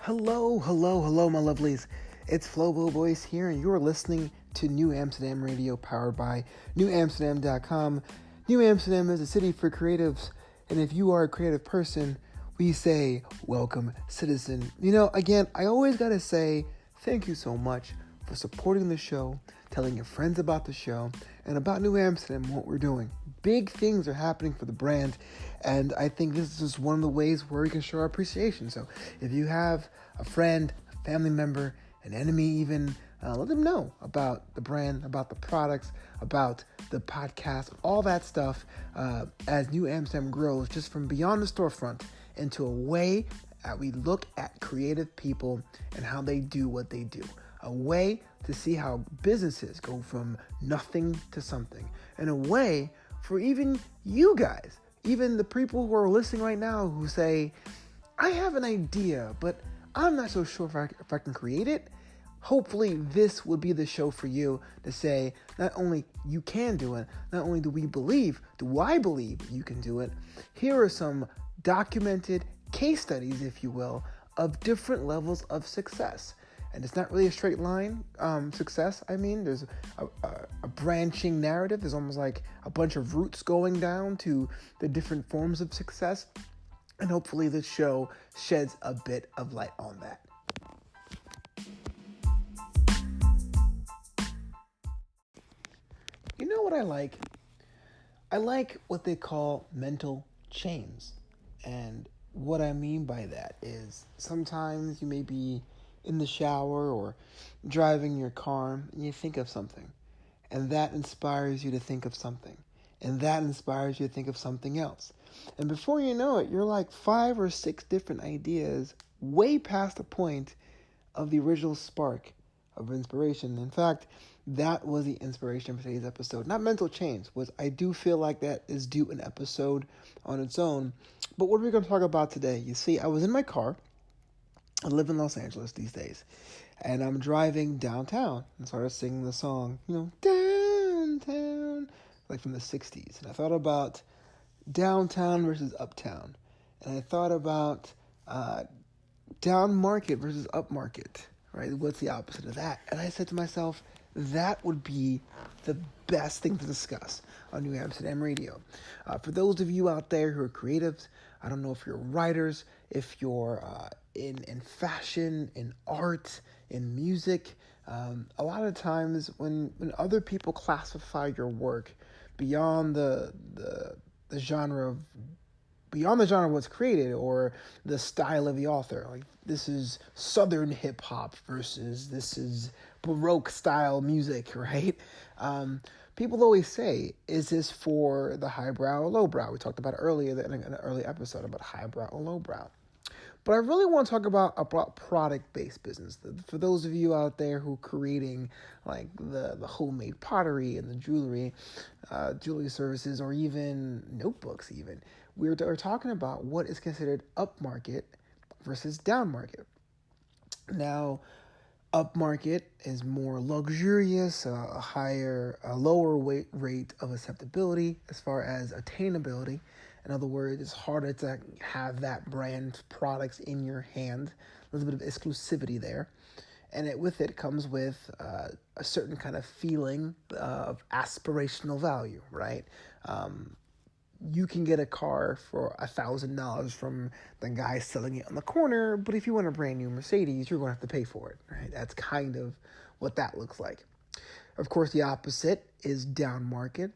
Hello, my lovelies. It's Flobo Boyce here, and you're listening to Knew Amsterdam Radio, powered by newamsterdam.com. New Amsterdam is a city for creatives, and if you are a creative person, we say, welcome, citizen. Again, I always gotta say thank you so much for supporting the show, telling your friends about the show, and about New Amsterdam and what we're doing. Big things are happening for the brand, and I think this is just one of the ways where we can show our appreciation. So if you have a friend, a family member, an enemy even, let them know about the brand, about the products, about the podcast, all that stuff as New Amsterdam grows just from beyond the storefront into a way that we look at creative people and how they do what they do. A way to see how businesses go from nothing to something. And a way for even you guys, even the people who are listening right now who say, I have an idea, but I'm not so sure if I can create it. Hopefully this would be the show for you to say, not only you can do it, not only do I believe you can do it. Here are some documented case studies, if you will, of different levels of success. And it's not really a straight line success. I mean, there's a branching narrative. There's almost like a bunch of roots going down to the different forms of success. And hopefully this show sheds a bit of light on that. You know what I like? I like what they call mental chains. And what I mean by that is sometimes you may be in the shower or driving your car and you think of something, and that inspires you to think of something, and that inspires you to think of something else, and before you know it, you're like 5 or 6 different ideas way past the point of the original spark of inspiration. In fact, that was the inspiration for today's episode. Not mental chains, which I do feel like that is due an episode on its own. But what are we going to talk about today? You see, I was in my car. I live in Los Angeles these days, and I'm driving downtown and started singing the song, downtown, like from the 60s. And I thought about downtown versus uptown, and I thought about down market versus upmarket, right? What's the opposite of that? And I said to myself, that would be the best thing to discuss on New Amsterdam Radio. For those of you out there who are creatives, I don't know if you're writers, if you're in fashion, in art, in music. A lot of times when other people classify your work beyond the genre of what's created or the style of the author, like this is Southern hip hop versus this is Baroque style music, right? People always say, is this for the highbrow or lowbrow? We talked about earlier in an early episode about highbrow or lowbrow. But I really want to talk about product-based business. For those of you out there who are creating like the homemade pottery and the jewelry services, or even notebooks even, we're talking about what is considered upmarket versus downmarket. Now, upmarket is more luxurious, a lower rate of acceptability as far as attainability. In other words, it's harder to have that brand products in your hand. A little bit of exclusivity there. And with it comes with a certain kind of feeling of aspirational value, right? You can get a car for $1,000 from the guy selling it on the corner, but if you want a brand new Mercedes, you're going to have to pay for it, right? That's kind of what that looks like. Of course, the opposite is down market.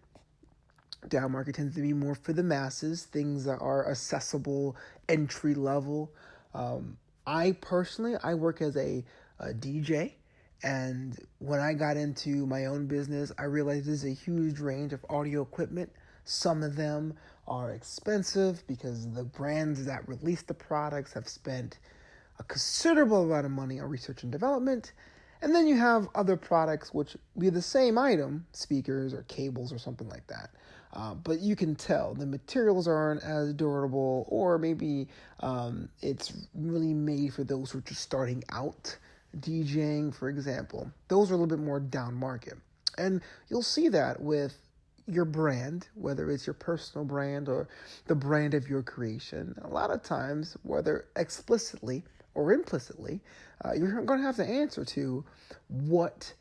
Down market tends to be more for the masses, things that are accessible, entry level. I work as a DJ, and when I got into my own business, I realized there's a huge range of audio equipment. Some of them are expensive because the brands that release the products have spent a considerable amount of money on research and development. And then you have other products which be the same item, speakers or cables or something like that. But you can tell the materials aren't as durable, or maybe it's really made for those who are just starting out DJing, for example. Those are a little bit more down market. And you'll see that with your brand, whether it's your personal brand or the brand of your creation. A lot of times, whether explicitly or implicitly, you're going to have to answer to what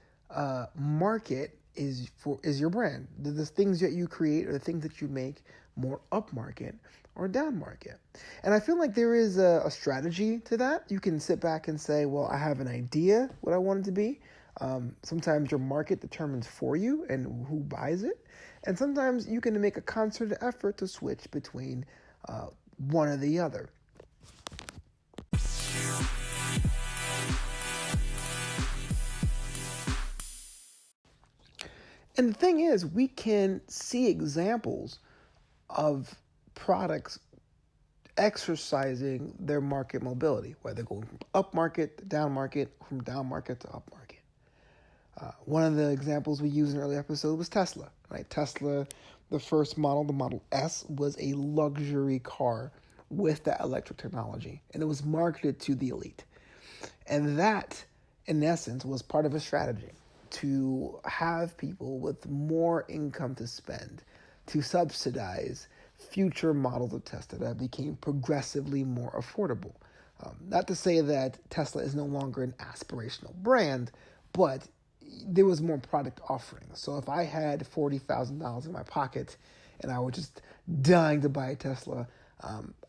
market is your brand. The things that you create or the things that you make more upmarket or downmarket. And I feel like there is a strategy to that. You can sit back and say, well, I have an idea what I want it to be. Sometimes your market determines for you and who buys it. And sometimes you can make a concerted effort to switch between one or the other. And the thing is, we can see examples of products exercising their market mobility, whether going from upmarket to downmarket, from downmarket to upmarket. One of the examples we used in an earlier episode was Tesla, right? Tesla, the first model, the Model S, was a luxury car with that electric technology, and it was marketed to the elite. And that, in essence, was part of a strategy to have people with more income to spend, to subsidize future models of Tesla that became progressively more affordable. Not to say that Tesla is no longer an aspirational brand, but there was more product offerings. So if I had $40,000 in my pocket and I was just dying to buy a Tesla,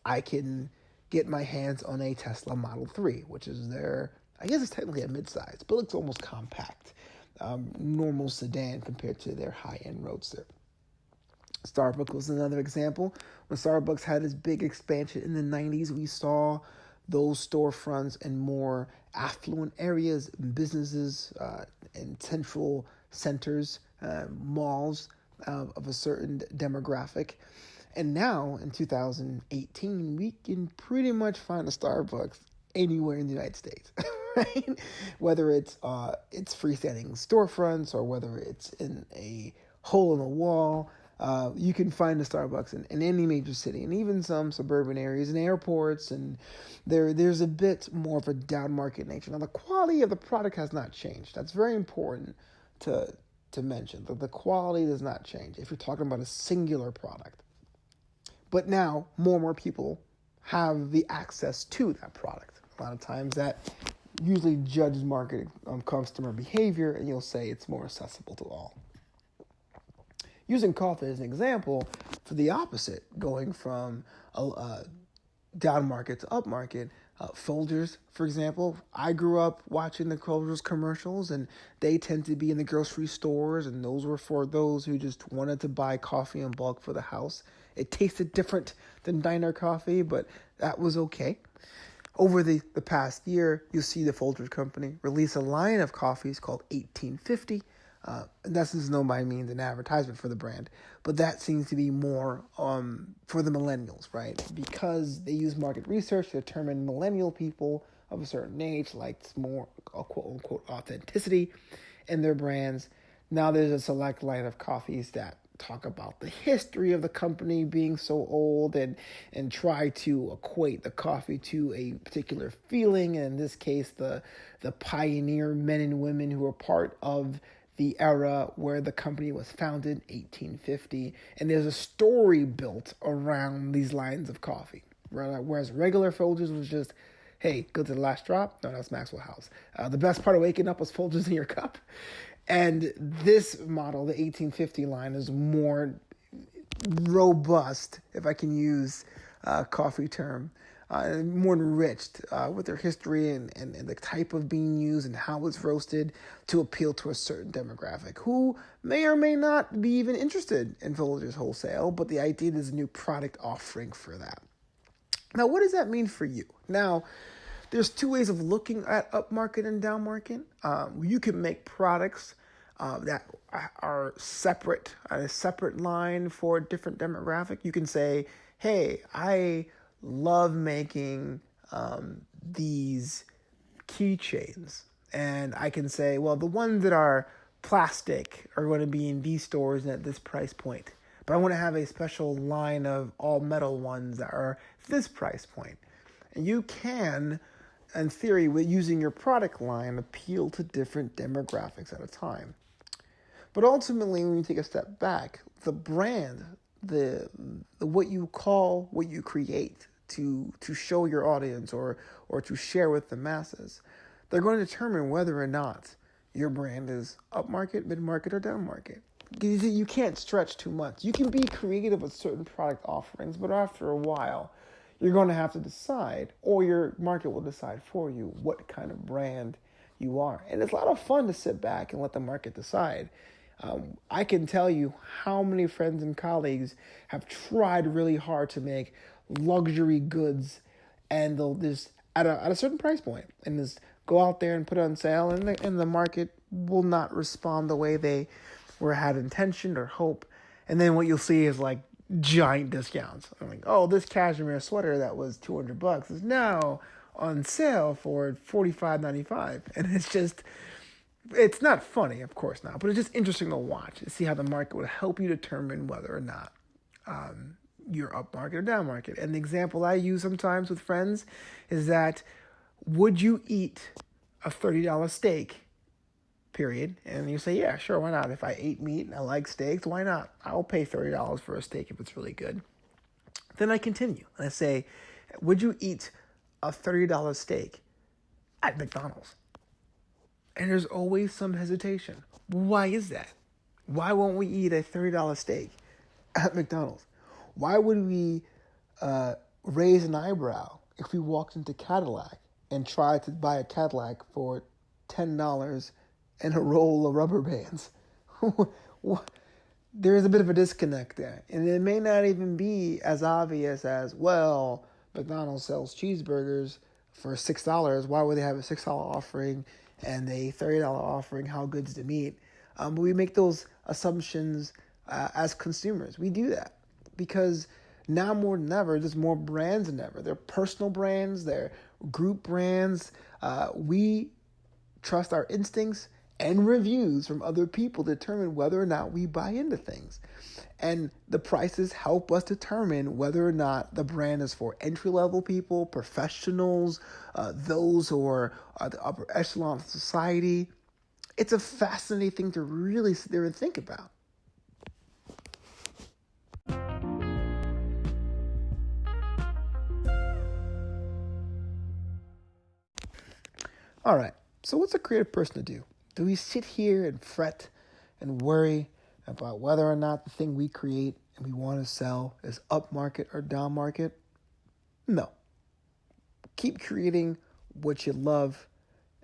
I can get my hands on a Tesla Model 3, which is I guess it's technically a midsize, but it looks almost compact. Normal sedan compared to their high-end Roadster. Starbucks was another example. When Starbucks had its big expansion in the 90s, we saw those storefronts in more affluent areas, businesses, and central centers, malls of a certain demographic. And now, in 2018, we can pretty much find a Starbucks anywhere in the United States, right? Whether it's freestanding storefronts or whether it's in a hole in the wall, you can find a Starbucks in any major city, and even some suburban areas and airports. And there's a bit more of a down market nature. Now, the quality of the product has not changed. That's very important to mention. The quality does not change if you're talking about a singular product. But now, more and more people have the access to that product. A lot of times that usually judges market customer behavior, and you'll say it's more accessible to all. Using coffee as an example, for the opposite, going from down market to up market, Folgers, for example, I grew up watching the Folgers commercials, and they tend to be in the grocery stores, and those were for those who just wanted to buy coffee in bulk for the house. It tasted different than diner coffee, but that was okay. Over the past year, you'll see the Folgers company release a line of coffees called 1850. And that's just no by means an advertisement for the brand, but that seems to be more for the millennials, right? Because they use market research to determine millennial people of a certain age likes more quote-unquote authenticity in their brands. Now there's a select line of coffees that talk about the history of the company being so old and try to equate the coffee to a particular feeling. And in this case, the pioneer men and women who were part of the era where the company was founded, 1850. And there's a story built around these lines of coffee. Right? Whereas regular Folgers was just, hey, go to the last drop. No, that's Maxwell House. The best part of waking up was Folgers in your cup. And this model, the 1850 line, is more robust, if I can use a coffee term, more enriched with their history and the type of bean used and how it's roasted to appeal to a certain demographic who may or may not be even interested in Folgers wholesale, but the idea is a new product offering for that. Now, what does that mean for you? Now, there's two ways of looking at upmarket and downmarket. You can make products that are separate, a separate line for a different demographic. You can say, hey, I love making these keychains. And I can say, well, the ones that are plastic are going to be in these stores and at this price point. But I want to have a special line of all metal ones that are this price point. And you can, in theory, with using your product line, appeal to different demographics at a time. But ultimately, when you take a step back, the brand, the what you call, what you create, to show your audience or to share with the masses. They're going to determine whether or not your brand is upmarket, mid-market, or downmarket. You can't stretch too much. You can be creative with certain product offerings, but after a while, you're going to have to decide, or your market will decide for you, what kind of brand you are. And it's a lot of fun to sit back and let the market decide. I can tell you how many friends and colleagues have tried really hard to make luxury goods, and they'll just at a certain price point, and just go out there and put it on sale, and the market will not respond the way they had intention or hope. And then what you'll see is like giant discounts. I'm like, oh, this cashmere sweater that was $200 is now on sale for $45.95, and it's not funny, of course not, but it's just interesting to watch and see how the market would help you determine whether or not you're upmarket or downmarket. And the example I use sometimes with friends is that, would you eat a $30 steak, period? And you say, yeah, sure, why not? If I ate meat and I like steaks, why not? I'll pay $30 for a steak if it's really good. Then I continue and I say, would you eat a $30 steak at McDonald's? And there's always some hesitation. Why is that? Why won't we eat a $30 steak at McDonald's? Why would we raise an eyebrow if we walked into Cadillac and tried to buy a Cadillac for $10 and a roll of rubber bands? There's a bit of a disconnect there. And it may not even be as obvious as, well, McDonald's sells cheeseburgers for $6. Why would they have a $6 offering and a $30 offering? How good's the meat? But we make those assumptions as consumers. We do that because now more than ever, there's more brands than ever. They're personal brands, they're group brands. We trust our instincts and reviews from other people to determine whether or not we buy into things. And the prices help us determine whether or not the brand is for entry-level people, professionals, those who are the upper echelon of society. It's a fascinating thing to really sit there and think about. All right, so what's a creative person to do? Do we sit here and fret and worry about whether or not the thing we create and we want to sell is upmarket or downmarket? No. Keep creating what you love,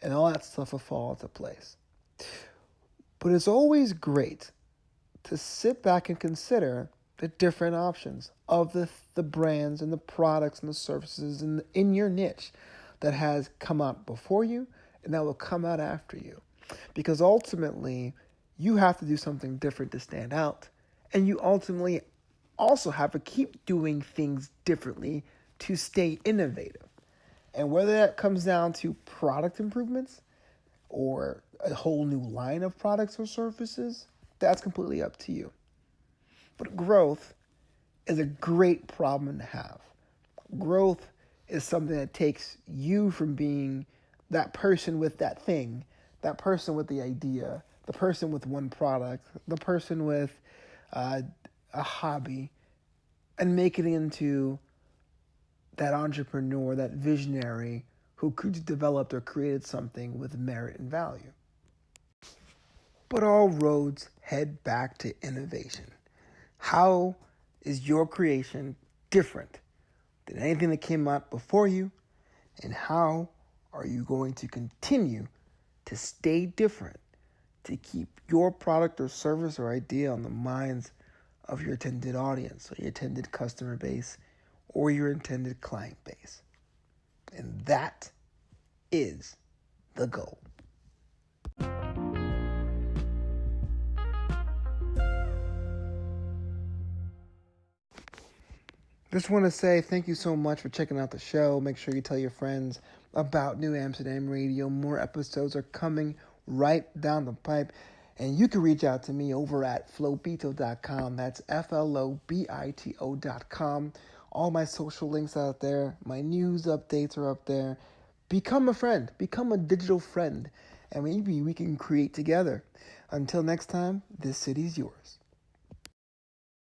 and all that stuff will fall into place. But it's always great to sit back and consider the different options of the brands and the products and the services in your niche that has come out before you and that will come out after you. Because ultimately, you have to do something different to stand out. And you ultimately also have to keep doing things differently to stay innovative. And whether that comes down to product improvements or a whole new line of products or services, that's completely up to you. But growth is a great problem to have. Growth is something that takes you from being that person with that thing, that person with the idea, the person with one product, the person with a hobby, and making it into that entrepreneur, that visionary who could develop or created something with merit and value. But all roads head back to innovation. How is your creation different than anything that came out before you? And how are you going to continue to stay different to keep your product or service or idea on the minds of your intended audience or your intended customer base or your intended client base? And that is the goal. Just want to say thank you so much for checking out the show. Make sure you tell your friends about Knew Amsterdam Radio. More episodes are coming right down the pipe. And you can reach out to me over at flobito.com. That's FLOBITO.com. All my social links out there. My news updates are up there. Become a friend. Become a digital friend. And maybe we can create together. Until next time, this city's yours.